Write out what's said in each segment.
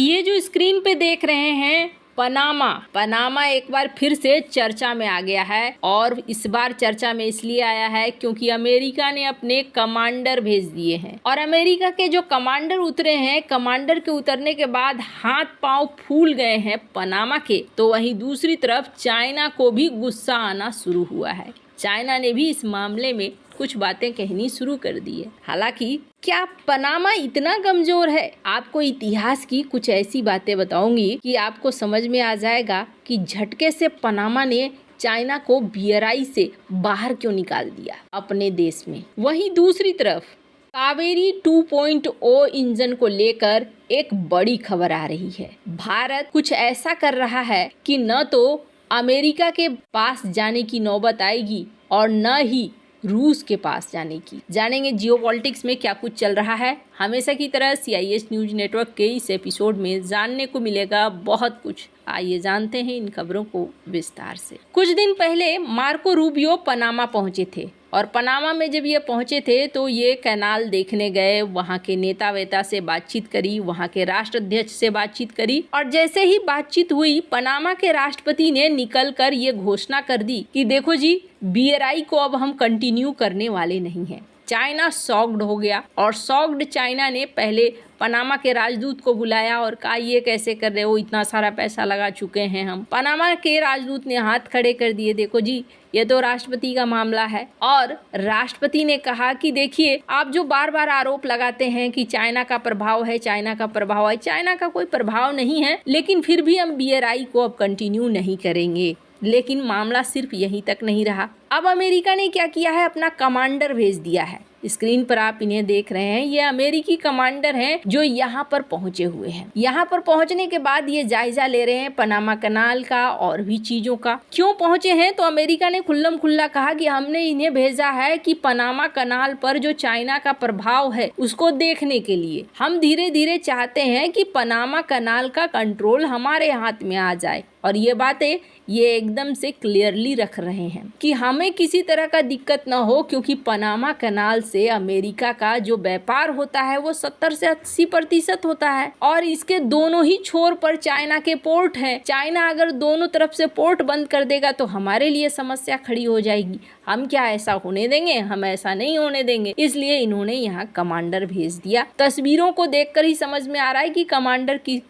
ये जो स्क्रीन पे देख रहे हैं पनामा एक बार फिर से चर्चा में आ गया है। और इस बार चर्चा में इसलिए आया है क्योंकि अमेरिका ने अपने कमांडर भेज दिए हैं और अमेरिका के जो कमांडर उतरे हैं, कमांडर के उतरने के बाद हाथ पांव फूल गए हैं पनामा के। तो वहीं दूसरी तरफ चाइना को भी गुस्सा आना शुरू हुआ है। चाइना ने भी इस मामले में कुछ बातें कहनी शुरू कर दी है। हालांकि क्या पनामा इतना कमजोर है? आपको इतिहास की कुछ ऐसी बातें बताऊंगी कि आपको समझ में आ जाएगा कि झटके से पनामा ने चाइना को BRI से बाहर क्यों निकाल दिया अपने देश में। वहीं दूसरी तरफ कावेरी 2.0 इंजन को लेकर एक बड़ी खबर आ रही है। भारत कुछ ऐसा कर रहा है कि न तो अमेरिका के पास जाने की नौबत आएगी और न ही रूस के पास जाने की। जानेंगे जियोपॉलिटिक्स में क्या कुछ चल रहा है। हमेशा की तरह CIS न्यूज नेटवर्क के इस एपिसोड में जानने को मिलेगा बहुत कुछ। आइए जानते हैं इन खबरों को विस्तार से। कुछ दिन पहले मार्को रूबियो पनामा पहुंचे थे और पनामा में जब ये पहुंचे थे तो ये कैनाल देखने गए, वहाँ के नेता वेता से बातचीत करी, वहाँ के राष्ट्राध्यक्ष से बातचीत करी और जैसे ही बातचीत हुई पनामा के राष्ट्रपति ने निकल कर ये घोषणा कर दी कि देखो जी, BRI को अब हम कंटिन्यू करने वाले नहीं हैं। चाइना शॉक्ड हो गया और शॉक्ड चाइना ने पहले पनामा के राजदूत को बुलाया और कहा ये कैसे कर रहे हो, इतना सारा पैसा लगा चुके हैं हम। पनामा के राजदूत ने हाथ खड़े कर दिए, देखो जी ये तो राष्ट्रपति का मामला है। और राष्ट्रपति ने कहा कि देखिए आप जो बार बार आरोप लगाते हैं कि चाइना का प्रभाव है, चाइना का प्रभाव है, चाइना का कोई प्रभाव नहीं है, लेकिन फिर भी हम BRI को अब कंटिन्यू नहीं करेंगे। लेकिन मामला सिर्फ यहीं तक नहीं रहा। अब अमेरिका ने क्या किया है, अपना कमांडर भेज दिया है। स्क्रीन पर आप इन्हें देख रहे हैं, ये अमेरिकी कमांडर हैं जो यहाँ पर पहुंचे हुए हैं। यहाँ पर पहुंचने के बाद ये जायजा ले रहे हैं पनामा कनाल का और भी चीजों का। क्यों पहुंचे हैं? तो अमेरिका ने खुल्लम खुल्ला कहा कि हमने इन्हें भेजा है कि पनामा कनाल पर जो चाइना का प्रभाव है उसको देखने के लिए। हम धीरे धीरे चाहते हैं कि पनामा कनाल का कंट्रोल हमारे हाथ में आ जाए। और ये बातें ये एकदम से क्लियरली रख रहे हैं कि हमें किसी तरह का दिक्कत ना हो, क्योंकि पनामा कनाल से अमेरिका का जो व्यापार होता है वो 70 से 80% होता है और इसके दोनों ही छोर पर चाइना के पोर्ट हैं। चाइना अगर दोनों तरफ से पोर्ट बंद कर देगा तो हमारे लिए समस्या खड़ी हो जाएगी। हम क्या ऐसा होने देंगे? हम ऐसा नहीं होने देंगे। इसलिए इन्होंने यहाँ कमांडर भेज दिया। तस्वीरों को देखकर ही समझ में आ रहा है कि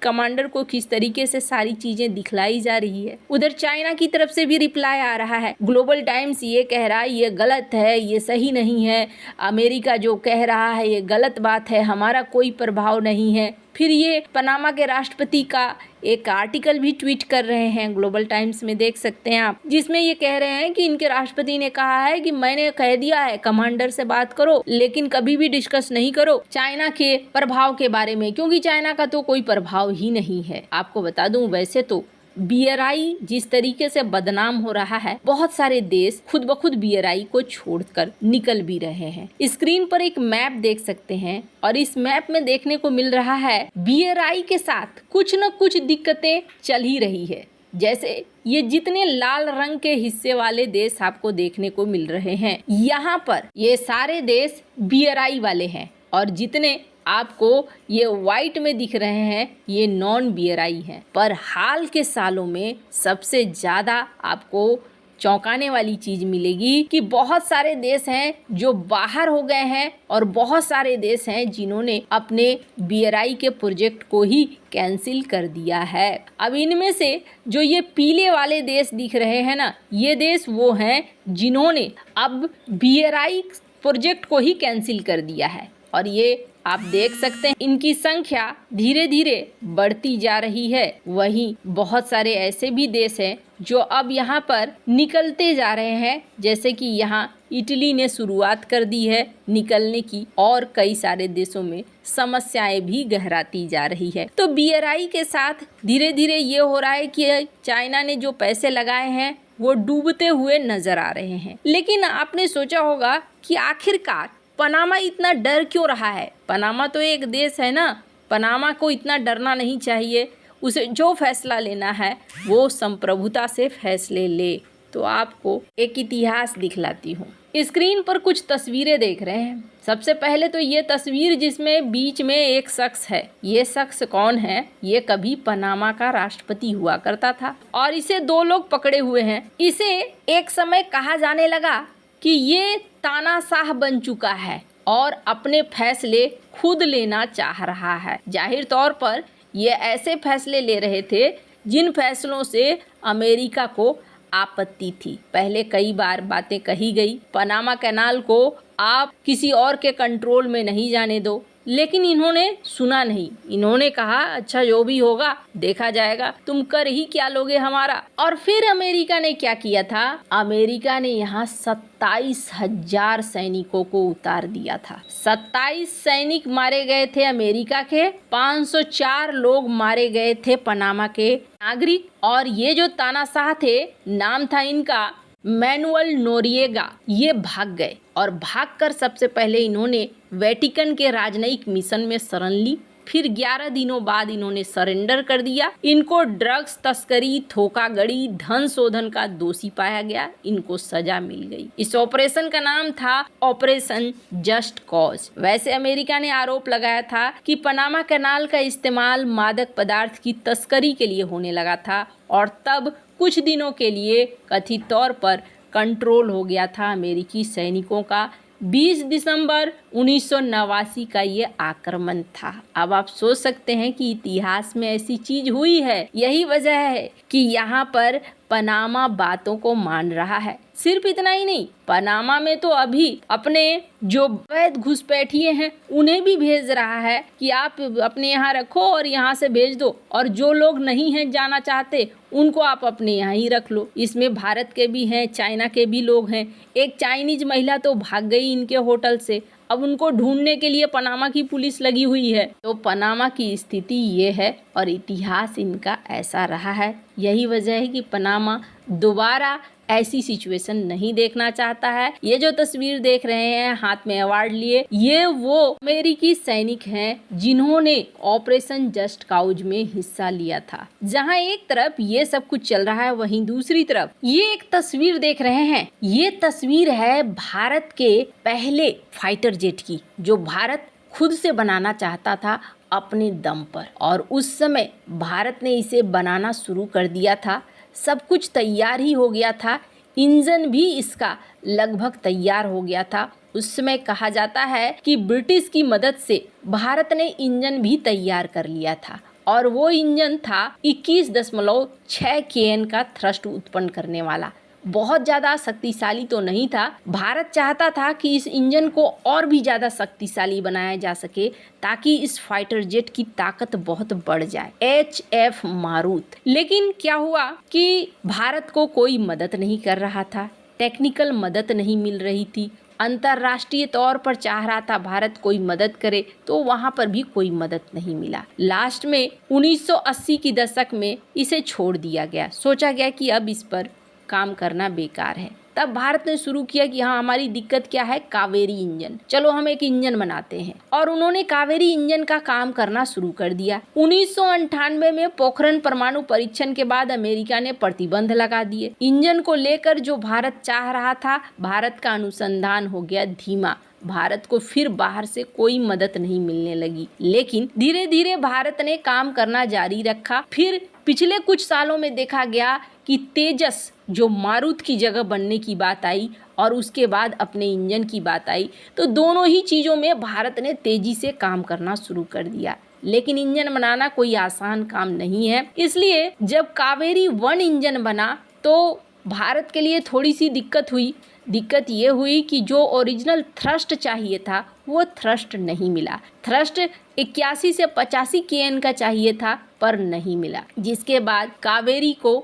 कमांडर को किस तरीके से सारी चीजें दिखलाई जा रही है। उधर चाइना की तरफ से भी रिप्लाई आ रहा है। ग्लोबल टाइम्स ये कह रहा है ये गलत है, ये सही नहीं है, अमेरिका जो कह रहा है ये गलत बात है, हमारा कोई प्रभाव नहीं है। फिर ये पनामा के राष्ट्रपति का एक आर्टिकल भी ट्वीट कर रहे हैं, ग्लोबल टाइम्स में देख सकते हैं आप, जिसमें ये कह रहे हैं कि इनके राष्ट्रपति ने कहा है कि मैंने कह दिया है कमांडर से बात करो, लेकिन कभी भी डिस्कस नहीं करो चाइना के प्रभाव के बारे में, क्योंकि चाइना का तो कोई प्रभाव ही नहीं है। आपको बता दूं, वैसे तो BRI जिस तरीके से बदनाम हो रहा है, बहुत सारे देश खुद ब खुद BRI को छोड़कर निकल भी रहे हैं। स्क्रीन पर एक मैप देख सकते हैं और इस मैप में देखने को मिल रहा है BRI के साथ कुछ न कुछ दिक्कतें चल ही रही है। जैसे ये जितने लाल रंग के हिस्से वाले देश आपको देखने को मिल रहे हैं, यहाँ पर ये सारे देश BRI वाले हैं और जितने आपको ये व्हाइट में दिख रहे हैं ये नॉन BRI हैं। पर हाल के सालों में सबसे ज़्यादा आपको चौंकाने वाली चीज़ मिलेगी कि बहुत सारे देश हैं जो बाहर हो गए हैं और बहुत सारे देश हैं जिन्होंने अपने BRI के प्रोजेक्ट को ही कैंसिल कर दिया है। अब इनमें से जो ये पीले वाले देश दिख रहे हैं ना, ये देश वो हैं जिन्होंने अब BRI प्रोजेक्ट को ही कैंसिल कर दिया है और ये आप देख सकते हैं इनकी संख्या धीरे धीरे बढ़ती जा रही है। वहीं बहुत सारे ऐसे भी देश हैं जो अब यहाँ पर निकलते जा रहे हैं, जैसे कि यहाँ इटली ने शुरुआत कर दी है निकलने की और कई सारे देशों में समस्याएं भी गहराती जा रही है। तो BRI के साथ धीरे धीरे ये हो रहा है कि चाइना ने जो पैसे लगाए हैं वो डूबते हुए नजर आ रहे हैं। लेकिन आपने सोचा होगा कि आखिरकार पनामा इतना डर क्यों रहा है? पनामा तो एक देश है ना, पनामा को इतना डरना नहीं चाहिए। उसे जो फैसला लेना है वो संप्रभुता से फैसले ले। तो आपको एक इतिहास दिखलाती हूँ। स्क्रीन पर कुछ तस्वीरें देख रहे हैं। सबसे पहले तो ये तस्वीर जिसमें बीच में एक शख्स है। ये शख्स कौन है? ये कभी पनामा का राष्ट्रपति हुआ करता था और इसे 2 लोग पकड़े हुए हैं। इसे एक समय कहा जाने लगा कि ये तानाशाह बन चुका है और अपने फैसले खुद लेना चाह रहा है। जाहिर तौर पर ये ऐसे फैसले ले रहे थे जिन फैसलों से अमेरिका को आपत्ति थी। पहले कई बार बातें कही गई, पनामा कैनाल को आप किसी और के कंट्रोल में नहीं जाने दो, लेकिन इन्होंने सुना नहीं। इन्होंने कहा अच्छा जो भी होगा देखा जाएगा, तुम कर ही क्या लोगे हमारा। और फिर अमेरिका ने क्या किया था? अमेरिका ने यहाँ 27,000 सैनिकों को उतार दिया था। 27 सैनिक मारे गए थे अमेरिका के, 504 लोग मारे गए थे पनामा के नागरिक। और ये जो तानाशाह थे, नाम था इनका मैनुअल नोरिएगा, ये भाग गए और भागकर सबसे पहले इन्होंने वेटिकन के राजनयिक मिशन में शरण ली। फिर 11 दिनों बाद इन्होंने सरेंडर कर दिया। इनको ड्रग्स तस्करी, धोखाधड़ी, धन शोधन का दोषी पाया गया। इनको सजा मिल गई। इस ऑपरेशन का नाम था ऑपरेशन जस्ट कॉज। वैसे अमेरिका ने आरोप लगाया था कि पनामा कैनाल का इस्तेमाल मादक पदार्थ की तस्करी के लिए होने लगा था और तब कुछ दिनों के लिए कथित तौर पर कंट्रोल हो गया था अमेरिकी सैनिकों का। 20 दिसंबर 1989 का ये आक्रमण था। अब आप सोच सकते हैं कि इतिहास में ऐसी चीज हुई है। यही वजह है कि यहाँ पर पनामा बातों को मान रहा है। सिर्फ इतना ही नहीं, पनामा में तो अभी अपने जो अवैध घुसपैठिए हैं उन्हें भी भेज रहा है कि आप अपने यहाँ रखो और यहाँ से भेज दो, और जो लोग नहीं हैं जाना चाहते उनको आप अपने यहाँ ही रख लो। इसमें भारत के भी हैं, चाइना के भी लोग हैं। एक चाइनीज महिला तो भाग गई इनके होटल से, अब उनको ढूंढने के लिए पनामा की पुलिस लगी हुई है। तो पनामा की स्थिति ये है और इतिहास इनका ऐसा रहा है। यही वजह है कि पनामा दोबारा ऐसी सिचुएशन नहीं देखना चाहता है। ये जो तस्वीर देख रहे हैं हाथ में अवार्ड लिए, ये वो अमेरिकी सैनिक हैं जिन्होंने ऑपरेशन जस्ट काउज में हिस्सा लिया था। जहां एक तरफ ये सब कुछ चल रहा है, वहीं दूसरी तरफ ये एक तस्वीर देख रहे हैं। ये तस्वीर है भारत के पहले फाइटर जेट की, जो भारत खुद से बनाना चाहता था अपने दम पर, और उस समय भारत ने इसे बनाना शुरू कर दिया था। सब कुछ तैयार ही हो गया था, इंजन भी इसका लगभग तैयार हो गया था। उस समय कहा जाता है कि ब्रिटिश की मदद से भारत ने इंजन भी तैयार कर लिया था, और वो इंजन था 21.6 kN का थ्रस्ट उत्पन्न करने वाला। बहुत ज़्यादा शक्तिशाली तो नहीं था। भारत चाहता था कि इस इंजन को और भी ज़्यादा शक्तिशाली बनाया जा सके ताकि इस फाइटर जेट की ताकत बहुत बढ़ जाए, HF मारुत। लेकिन क्या हुआ कि भारत को कोई मदद नहीं कर रहा था, टेक्निकल मदद नहीं मिल रही थी। अंतर्राष्ट्रीय तौर पर चाह रहा था भारत कोई मदद करे, तो वहाँ पर भी कोई मदद नहीं मिला। लास्ट में 1980 की दशक में इसे छोड़ दिया गया। सोचा गया कि अब इस पर काम करना बेकार है। तब भारत ने शुरू किया कि हाँ, हमारी दिक्कत क्या है, कावेरी इंजन, चलो हम एक इंजन बनाते हैं। और उन्होंने कावेरी इंजन का काम करना शुरू कर दिया। 1998 में पोखरण परमाणु परीक्षण के बाद अमेरिका ने प्रतिबंध लगा दिए। इंजन को लेकर जो भारत चाह रहा था, भारत का अनुसंधान हो गया धीमा। भारत को फिर बाहर से कोई मदद नहीं मिलने लगी। लेकिन धीरे धीरे भारत ने काम करना जारी रखा। फिर पिछले कुछ सालों में देखा गया कि तेजस जो मारुत की जगह बनने की बात आई, और उसके बाद अपने इंजन की बात आई, तो दोनों ही चीज़ों में भारत ने तेजी से काम करना शुरू कर दिया। लेकिन इंजन बनाना कोई आसान काम नहीं है, इसलिए जब कावेरी 1 इंजन बना तो भारत के लिए थोड़ी सी दिक्कत हुई। दिक्कत ये हुई कि जो ओरिजिनल थ्रस्ट चाहिए था वो थ्रस्ट नहीं मिला। थ्रस्ट 81 से 85 kN का चाहिए था, पर नहीं मिला। जिसके बाद कावेरी को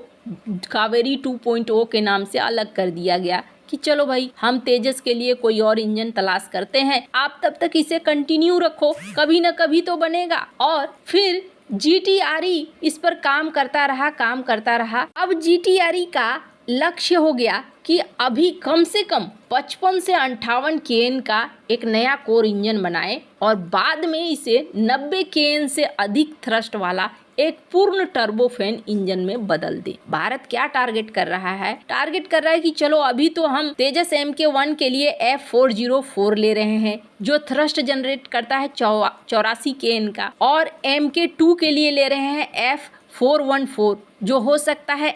कावेरी 2.0 के नाम से अलग कर दिया गया कि चलो भाई, हम तेजस के लिए कोई और इंजन तलाश करते हैं, आप तब तक इसे कंटिन्यू रखो, कभी ना कभी तो बनेगा। और फिर GTRE इस पर काम करता रहा। अब GTRE का लक्ष्य हो गया कि अभी कम से कम 55 से 58 केएन का एक नया कोर इंजन बनाए और बाद में इसे 90 केएन से अधिक थ्रस्ट वाला एक पूर्ण टर्बोफैन इंजन में बदल दे। भारत क्या टारगेट कर रहा है? टारगेट कर रहा है कि चलो अभी तो हम तेजस MK1 के लिए F404 ले रहे हैं जो थ्रस्ट जनरेट करता है 84 केएन का, और MK2 के लिए ले रहे हैं F414 जो हो सकता है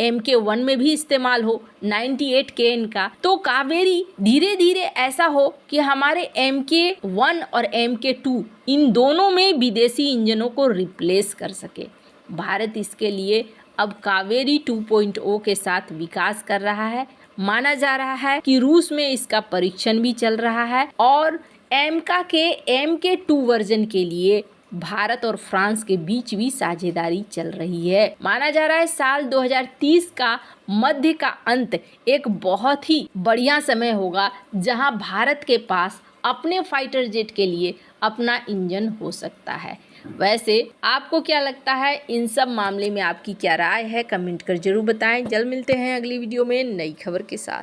MK1 में भी इस्तेमाल हो 98 केएन का। तो कावेरी धीरे धीरे ऐसा हो कि हमारे MK1 और MK2 इन दोनों में विदेशी इंजनों को रिप्लेस कर सके। भारत इसके लिए अब कावेरी 2.0 के साथ विकास कर रहा है। माना जा रहा है कि रूस में इसका परीक्षण भी चल रहा है और एमका के MK2 वर्जन के लिए भारत और फ्रांस के बीच भी साझेदारी चल रही है। माना जा रहा है साल 2030 का मध्य का अंत एक बहुत ही बढ़िया समय होगा जहां भारत के पास अपने फाइटर जेट के लिए अपना इंजन हो सकता है। वैसे आपको क्या लगता है? इन सब मामले में आपकी क्या राय है? कमेंट कर जरूर बताएं। जल्द मिलते हैं अगली वीडियो में नई खबर के साथ।